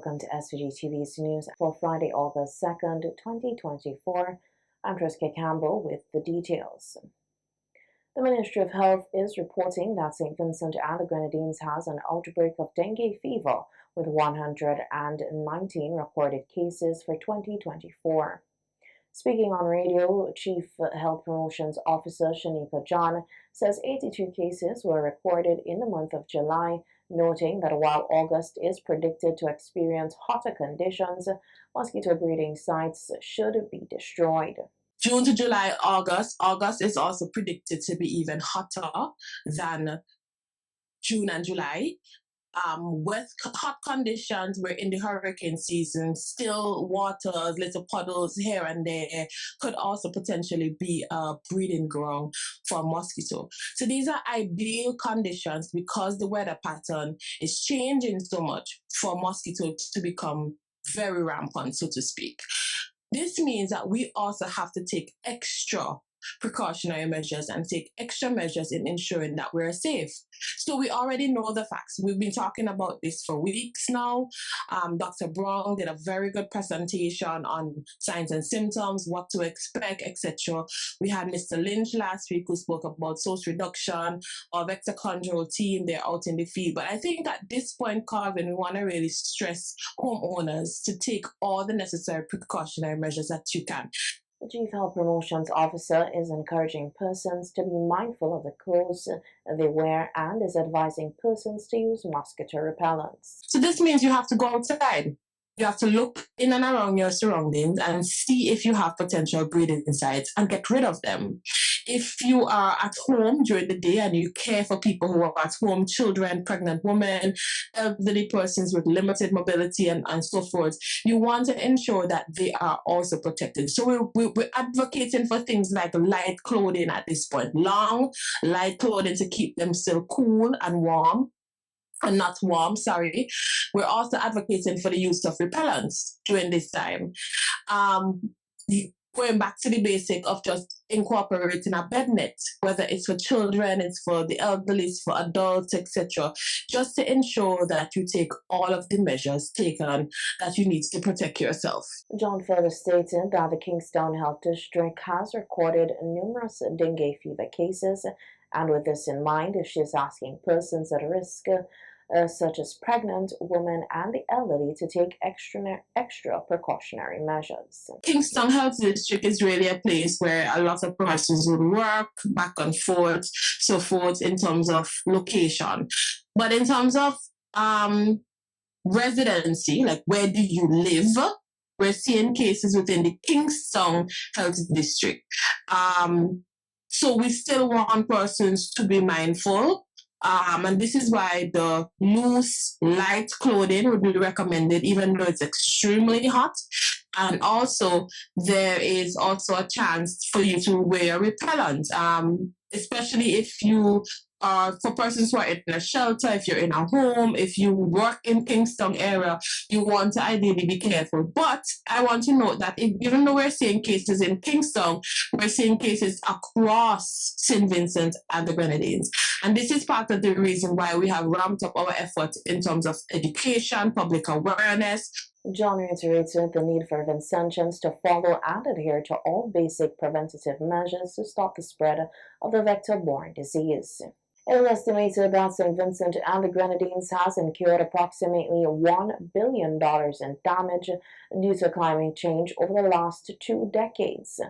welcome to SVG-TV's news for Friday, August 2nd, 2024. I'm Triska Campbell with the details. The Ministry of Health is reporting that St. Vincent and the Grenadines has an outbreak of dengue fever with 119 recorded cases for 2024. Speaking on radio, Chief Health Promotions Officer Shanika John says 82 cases were recorded in the month of July, noting that while August is predicted to experience hotter conditions, mosquito breeding sites should be destroyed. June to July, August is also predicted to be even hotter than June and July. With hot conditions, we're in the hurricane season, still waters, little puddles here and there could also potentially be a breeding ground for mosquito. So these are ideal conditions because the weather pattern is changing so much for mosquito to become very rampant, so to speak. This means that we also have to take extra precautionary measures and take extra measures in ensuring that we're safe. So we already know the facts. We've been talking about this for weeks now. Dr. Brown did a very good presentation on signs and symptoms, what to expect, etc. We had Mr. Lynch last week who spoke about source reduction or vector control team. They're out in the field. But I think at this point, Carvin, we want to really stress homeowners to take all the necessary precautionary measures that you can. The Chief Health Promotions Officer is encouraging persons to be mindful of the clothes they wear and is advising persons to use mosquito repellents. So this means you have to go outside. You have to look in and around your surroundings and see if you have potential breeding sites and get rid of them. If you are at home during the day and you care for people who are at home, children, pregnant women, elderly persons with limited mobility and so forth, you want to ensure that they are also protected. So we're advocating for things like light clothing at this point, long, light clothing to keep them still cool and warm. And not warm, sorry. We're also advocating for the use of repellents during this time. Going back to the basic of just incorporating a bed net, whether it's for children, it's for the elderly, it's for adults, etc., just to ensure that you take all of the measures taken that you need to protect yourself. John further stated that the Kingston Health District has recorded numerous dengue fever cases, and with this in mind, she is asking persons at risk, such as pregnant women and the elderly, to take extra precautionary measures. Kingston Health District is really a place where a lot of persons would work back and forth, so forth, in terms of location. But in terms of residency, like where do you live, we're seeing cases within the Kingston Health District. So we still want persons to be mindful. And this is why the loose, light clothing would be recommended, even though it's extremely hot. And also, there is also a chance for you to wear repellent, especially if you are, for persons who are in a shelter, if you're in a home, if you work in Kingston area, you want to ideally be careful. But I want to note that even though we're seeing cases in Kingston, we're seeing cases across St. Vincent and the Grenadines. And this is part of the reason why we have ramped up our efforts in terms of education, public awareness. John reiterated the need for Vincentians to follow and adhere to all basic preventative measures to stop the spread of the vector-borne disease. It is estimated that St. Vincent and the Grenadines has incurred approximately $1 billion in damage due to climate change over the last 2 decades.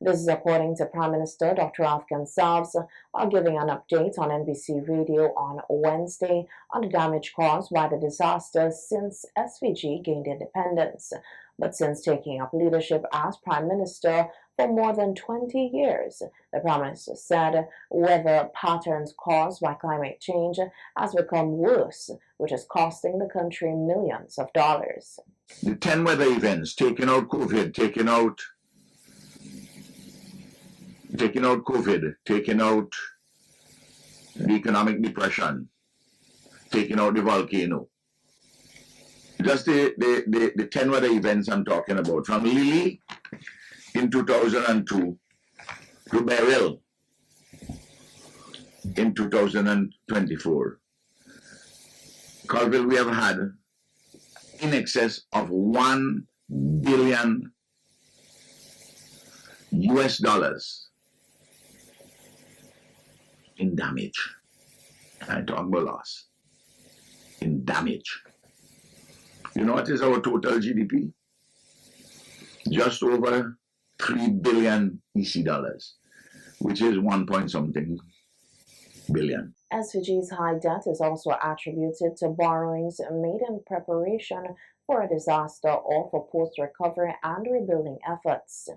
This is according to Prime Minister Dr. Afghan Salves while giving an update on NBC Radio on Wednesday on the damage caused by the disaster since SVG gained independence. But since taking up leadership as Prime Minister for more than 20 years, the Prime Minister said weather patterns caused by climate change has become worse, which is costing the country millions of dollars. The 10 weather events, taking out COVID, taking out COVID, taking out the economic depression, taking out the volcano. Just the 10 weather events I'm talking about, from Lily in 2002 to Beryl in 2024. Colville, we have had in excess of $1 billion in damage. I talk about loss. In damage. You know what is our total GDP? Just over 3 billion EC dollars, which is 1 point something billion. SVG's high debt is also attributed to borrowings made in preparation for a disaster or for post-recovery and rebuilding efforts.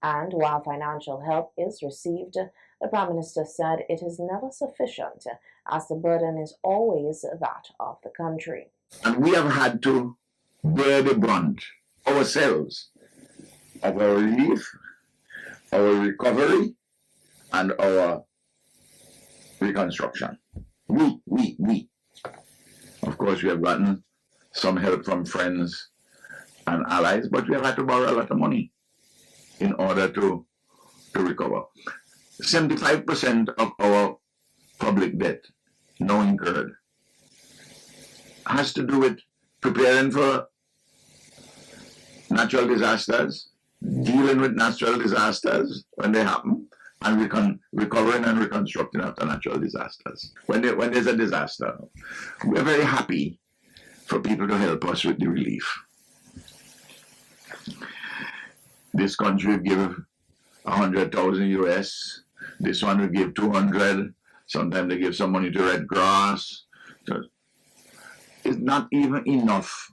And while financial help is received, the Prime Minister said it is never sufficient, as the burden is always that of the country. And we have had to bear the brunt ourselves of our relief, our recovery, and our reconstruction. We. Of course, we have gotten some help from friends and allies, but we have had to borrow a lot of money in order to recover. 75% of our public debt now incurred has to do with preparing for natural disasters, dealing with natural disasters when they happen, and recovering and reconstructing after natural disasters. When there's a disaster, we're very happy for people to help us with the relief. This country will give 100,000 US. This one will give 200. Sometimes they give some money to Red Cross. So it's not even enough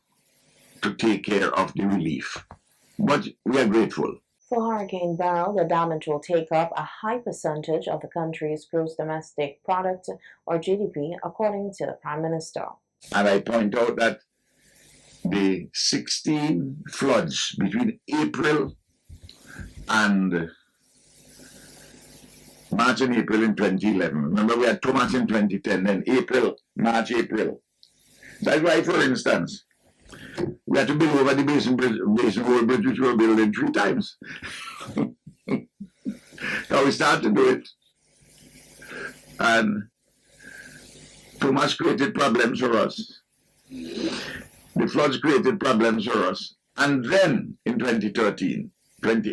to take care of the relief. But we are grateful. For Hurricane Beryl, the damage will take up a high percentage of the country's gross domestic product, or GDP, according to the Prime Minister. And I point out that the 16 floods between April and March and April in 2011. Remember, we had 2 months in 2010, then March, April. That's why, for instance, we had to build over the Basin Road Bridge, which we were building 3 times. Now we started to do it. And too much created problems for us. The floods created problems for us. And then in 2013, in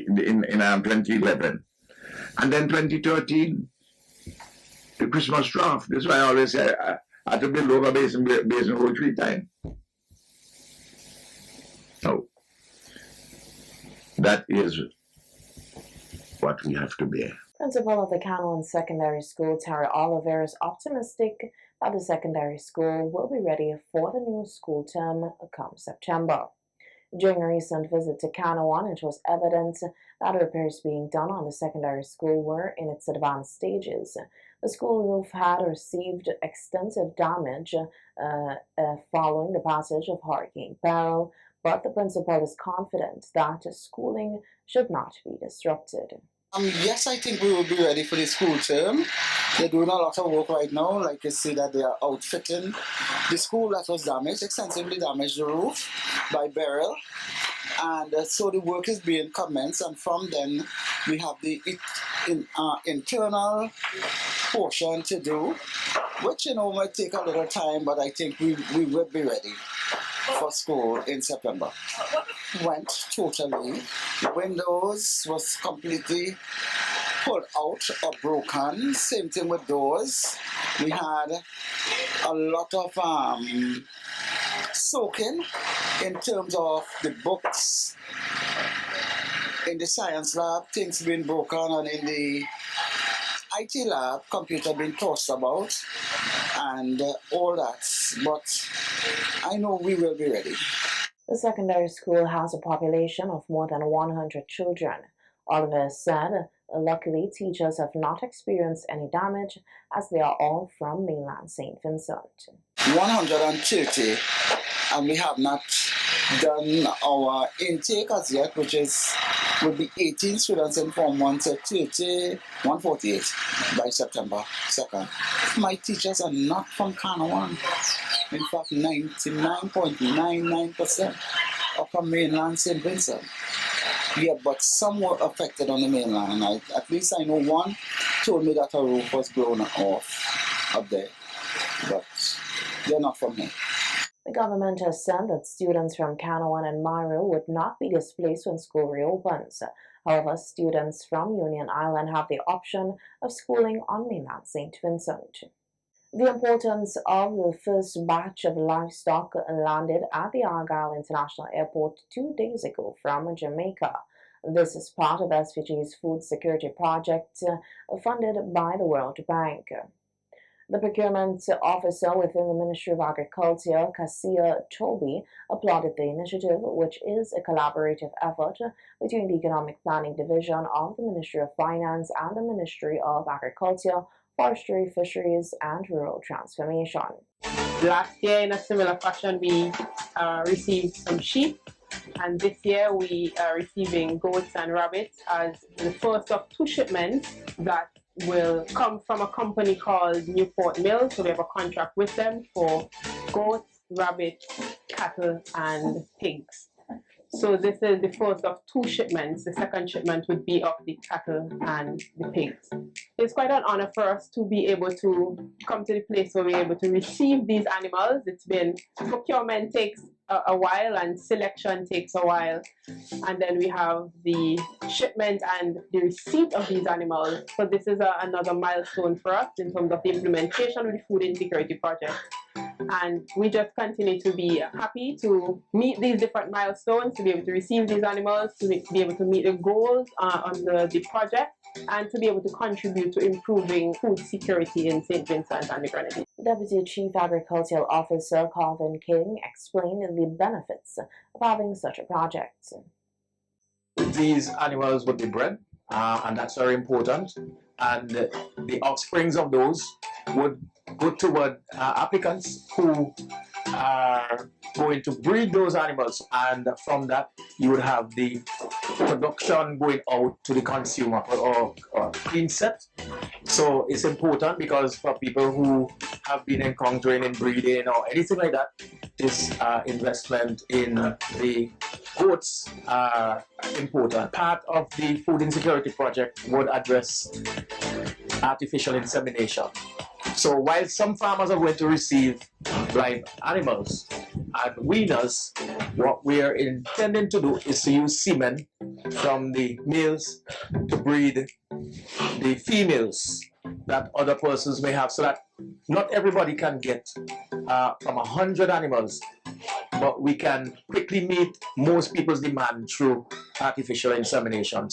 2011, and then 2013, the Christmas drought. That's why I always say I had to build over Basin Road 3 times. So that is what we have to bear. Principal of the Canouan Secondary School, Terry Oliver, is optimistic that the secondary school will be ready for the new school term come September. During a recent visit to Canouan, it was evident that repairs being done on the secondary school were in its advanced stages. The school roof had received extensive damage following the passage of Hurricane Beryl, but the principal is confident that schooling should not be disrupted. Yes, I think we will be ready for the school term. They're doing a lot of work right now. Like you see that they are outfitting the school that was damaged, extensively damaged the roof by Beryl. And so the work is being commenced, and from then we have the internal portion to do, which might take a little time, but I think we will be ready for school in September. Went totally. The windows was completely pulled out or broken. Same thing with doors. We had a lot of soaking in terms of the books. In the science lab, things being broken, and in the IT lab, computer being tossed about, and all that. But I know we will be ready. The secondary school has a population of more than 100 children. Oliver said, luckily, teachers have not experienced any damage as they are all from mainland St. Vincent. 130, and we have not done our intake as yet, which will be 18 students in Form 1 to 148 by September 2nd. My teachers are not from Canouan. In fact, 99.99% are from mainland St. Vincent. Yeah, but some were affected on the mainland. At least I know one told me that her roof was blown off up there, but they're not from here. The government has said that students from Canouan and Maru would not be displaced when school reopens. However, students from Union Island have the option of schooling on mainland St. Vincent. The importance of the first batch of livestock landed at the Argyle International Airport 2 days ago from Jamaica. This is part of SVG's food security project funded by the World Bank. The procurement officer within the Ministry of Agriculture, Cassia Toby, applauded the initiative, which is a collaborative effort between the Economic Planning Division of the Ministry of Finance and the Ministry of Agriculture, Forestry, Fisheries, and Rural Transformation. Last year, in a similar fashion, we received some sheep, and this year we are receiving goats and rabbits as the first of 2 shipments that will come from a company called Newport Mill. So we have a contract with them for goats, rabbits, cattle, and pigs. So this is the first of 2 shipments. The second shipment would be of the cattle and the pigs. It's quite an honor for us to be able to come to the place where we're able to receive these animals. It's been, procurement takes a while and selection takes a while. And then we have the shipment and the receipt of these animals. So this is another milestone for us in terms of the implementation of the food insecurity project. And we just continue to be happy to meet these different milestones, to be able to receive these animals, to be able to meet the goals under the project, and to be able to contribute to improving food security in St. Vincent and the Grenadines. Deputy Chief Agricultural Officer Calvin King explained the benefits of having such a project. These animals would be bred, and that's very important. And the offsprings of those would go toward applicants who are going to breed those animals, and from that you would have the production going out to the consumer or clean set. So it's important because for people who have been encountering in breeding or anything like that, this investment in the goats are important. Part of the food insecurity project would address artificial insemination. So while some farmers are going to receive live animals and weaners, what we are intending to do is to use semen from the males to breed the females that other persons may have, so that not everybody can get from 100 animals, but we can quickly meet most people's demand through artificial insemination.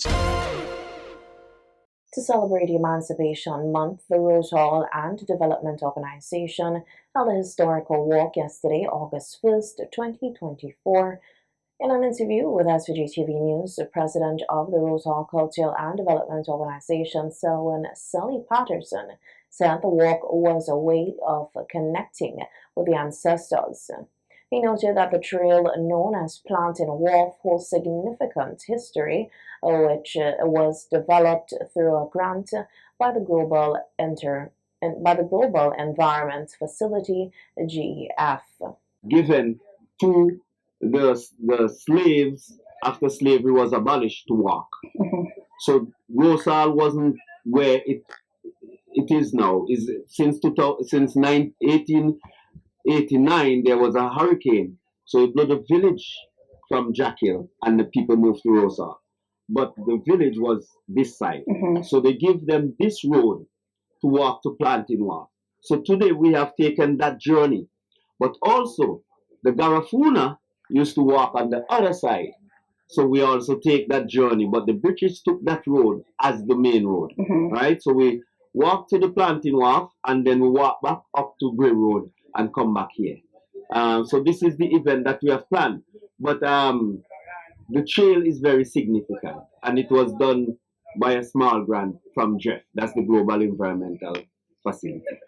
To celebrate Emancipation Month, the Rose Hall and Development Organization held a historical walk yesterday, August 1st, 2024. In an interview with SVG-TV News, the president of the Rose Hall Cultural and Development Organization, Selwyn Sully Patterson, said the walk was a way of connecting with the ancestors. He noted that the trail known as Planting Wharf holds significant history, which was developed through a grant by the Global Environment Facility, GEF. Given to the slaves after slavery was abolished to walk. So Rose Hall wasn't where it is now. Since 1889 there was a hurricane, so it blew the village from Jackhill and the people moved to Rose Hall. But the village was this side. So they give them this road to walk to Planting Wharf. So today we have taken that journey. But also the Garifuna used to walk on the other side. So we also take that journey. But the British took that road as the main road. Right? So we walk to the Planting Wharf and then we walk back up to Grey Road and come back here. So this is the event that we have planned. But the trail is very significant, and it was done by a small grant from GEF, that's the Global Environmental Facility.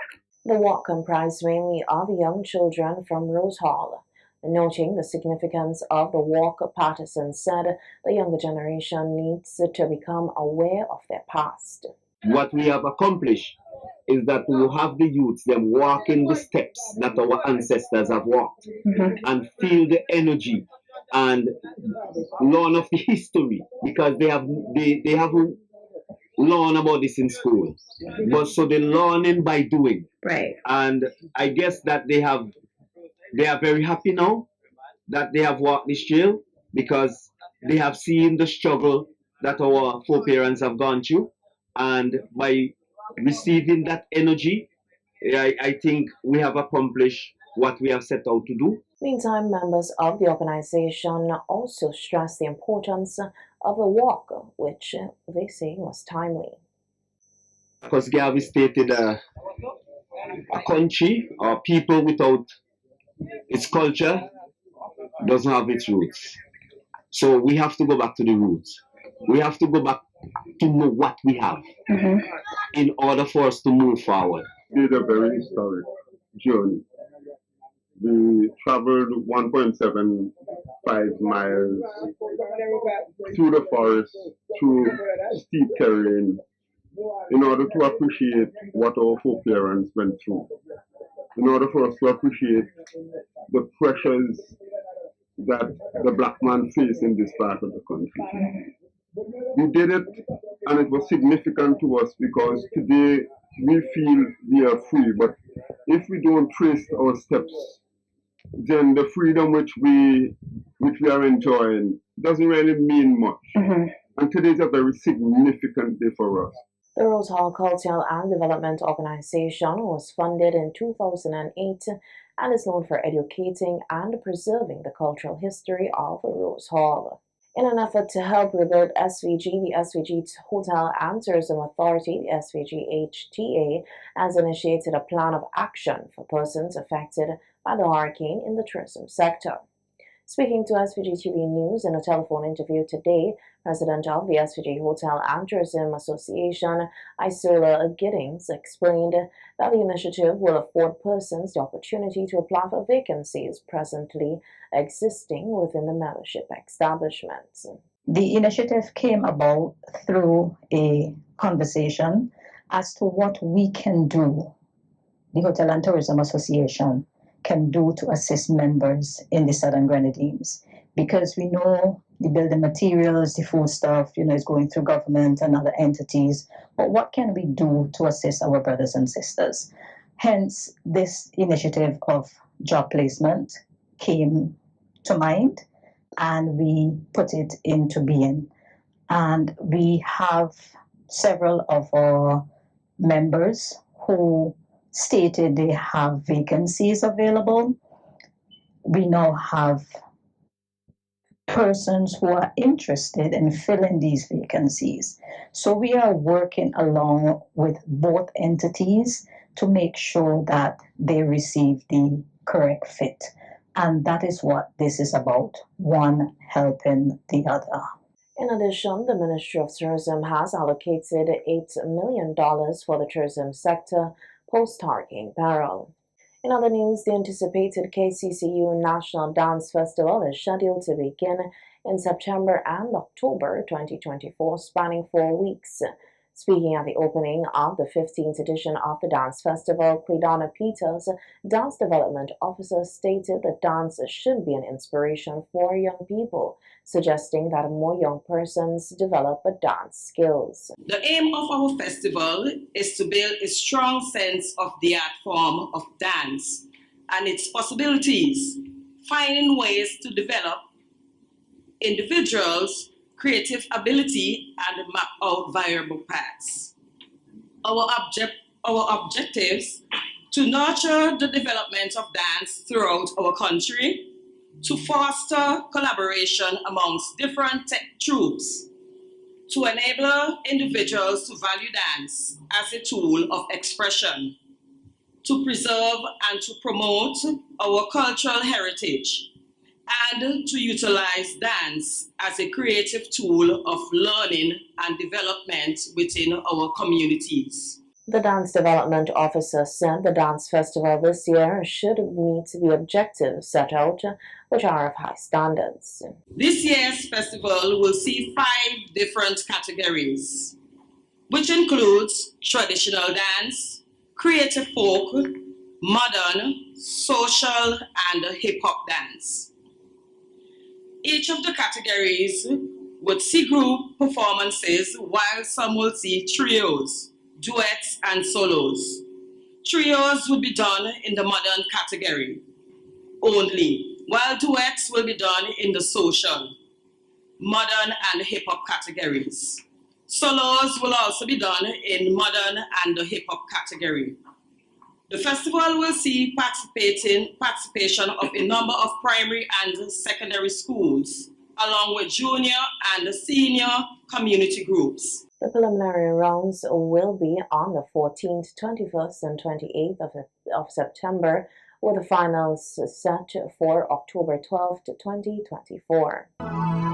The walk comprised mainly of young children from Rose Hall. Noting the significance of the walk, Patterson said the younger generation needs to become aware of their past. What we have accomplished is that we have the youths, them walking the steps that our ancestors have walked, and feel the energy and learn of the history, because they haven't learned about this in school. But so they're learning by doing. Right. And I guess that they have they are very happy now that they have walked this trail because they have seen the struggle that our foreparents have gone through. And by receiving that energy, I think we have accomplished what we have set out to do. Meantime, members of the organization also stressed the importance of the walk, which they say was timely. Because Garvey stated a country or people without its culture doesn't have its roots. So we have to go back to the roots. We have to go back to know what we have in order for us to move forward. It's a very historic journey. We traveled 1.75 miles through the forest, through steep terrain, in order to appreciate what our foreparents went through, in order for us to appreciate the pressures that the black man faced in this part of the country. We did it, and it was significant to us because today we feel we are free, but if we don't trace our steps, then the freedom which we are enjoying doesn't really mean much. And today is a very significant day for us. The Rose Hall Cultural and Development Organization was funded in 2008 and is known for educating and preserving the cultural history of Rose Hall. In an effort to help rebuild SVG, the SVG Hotel and Tourism Authority, the SVG-TV, has initiated a plan of action for persons affected by the hurricane in the tourism sector. Speaking to SVG-TV News in a telephone interview today, President of the SVG Hotel and Tourism Association, Isola Giddings, explained that the initiative will afford persons the opportunity to apply for vacancies presently existing within the membership establishments. The initiative came about through a conversation as to what we can do, the Hotel and Tourism Association can do to assist members in the Southern Grenadines, because we know the building materials, the food stuff, is going through government and other entities. But what can we do to assist our brothers and sisters? Hence, this initiative of job placement came to mind, and we put it into being. And we have several of our members who stated they have vacancies available. We now have persons who are interested in filling these vacancies. So we are working along with both entities to make sure that they receive the correct fit. And that is what this is about, one helping the other. In addition, the Ministry of Tourism has allocated $8 million for the tourism sector post-hurricane peril. In other news, the anticipated KCCU National Dance Festival is scheduled to begin in September and October 2024, spanning 4 weeks. Speaking at the opening of the 15th edition of the Dance Festival, Cledonna Peters, Dance Development Officer, stated that dance should be an inspiration for young people, suggesting that more young persons develop dance skills. The aim of our festival is to build a strong sense of the art form of dance and its possibilities, finding ways to develop individuals' creative ability and map out viable paths. Our objectives to nurture the development of dance throughout our country, to foster collaboration amongst different troupes, to enable individuals to value dance as a tool of expression, to preserve and to promote our cultural heritage, and to utilize dance as a creative tool of learning and development within our communities. The Dance Development Officer said the dance festival this year should meet the objectives set out, which are of high standards. This year's festival will see 5 different categories, which includes traditional dance, creative folk, modern, social, and hip-hop dance. Each of the categories would see group performances, while some will see trios, duets, and solos. Trios would be done in the modern category. only, while duets will be done in the social, modern and hip-hop categories. Solos will also be done in modern and the hip-hop category. The festival will see participation of a number of primary and secondary schools, along with junior and senior community groups. The preliminary rounds will be on the 14th, 21st, and 28th of September, with the finals set for October 12th, 2024.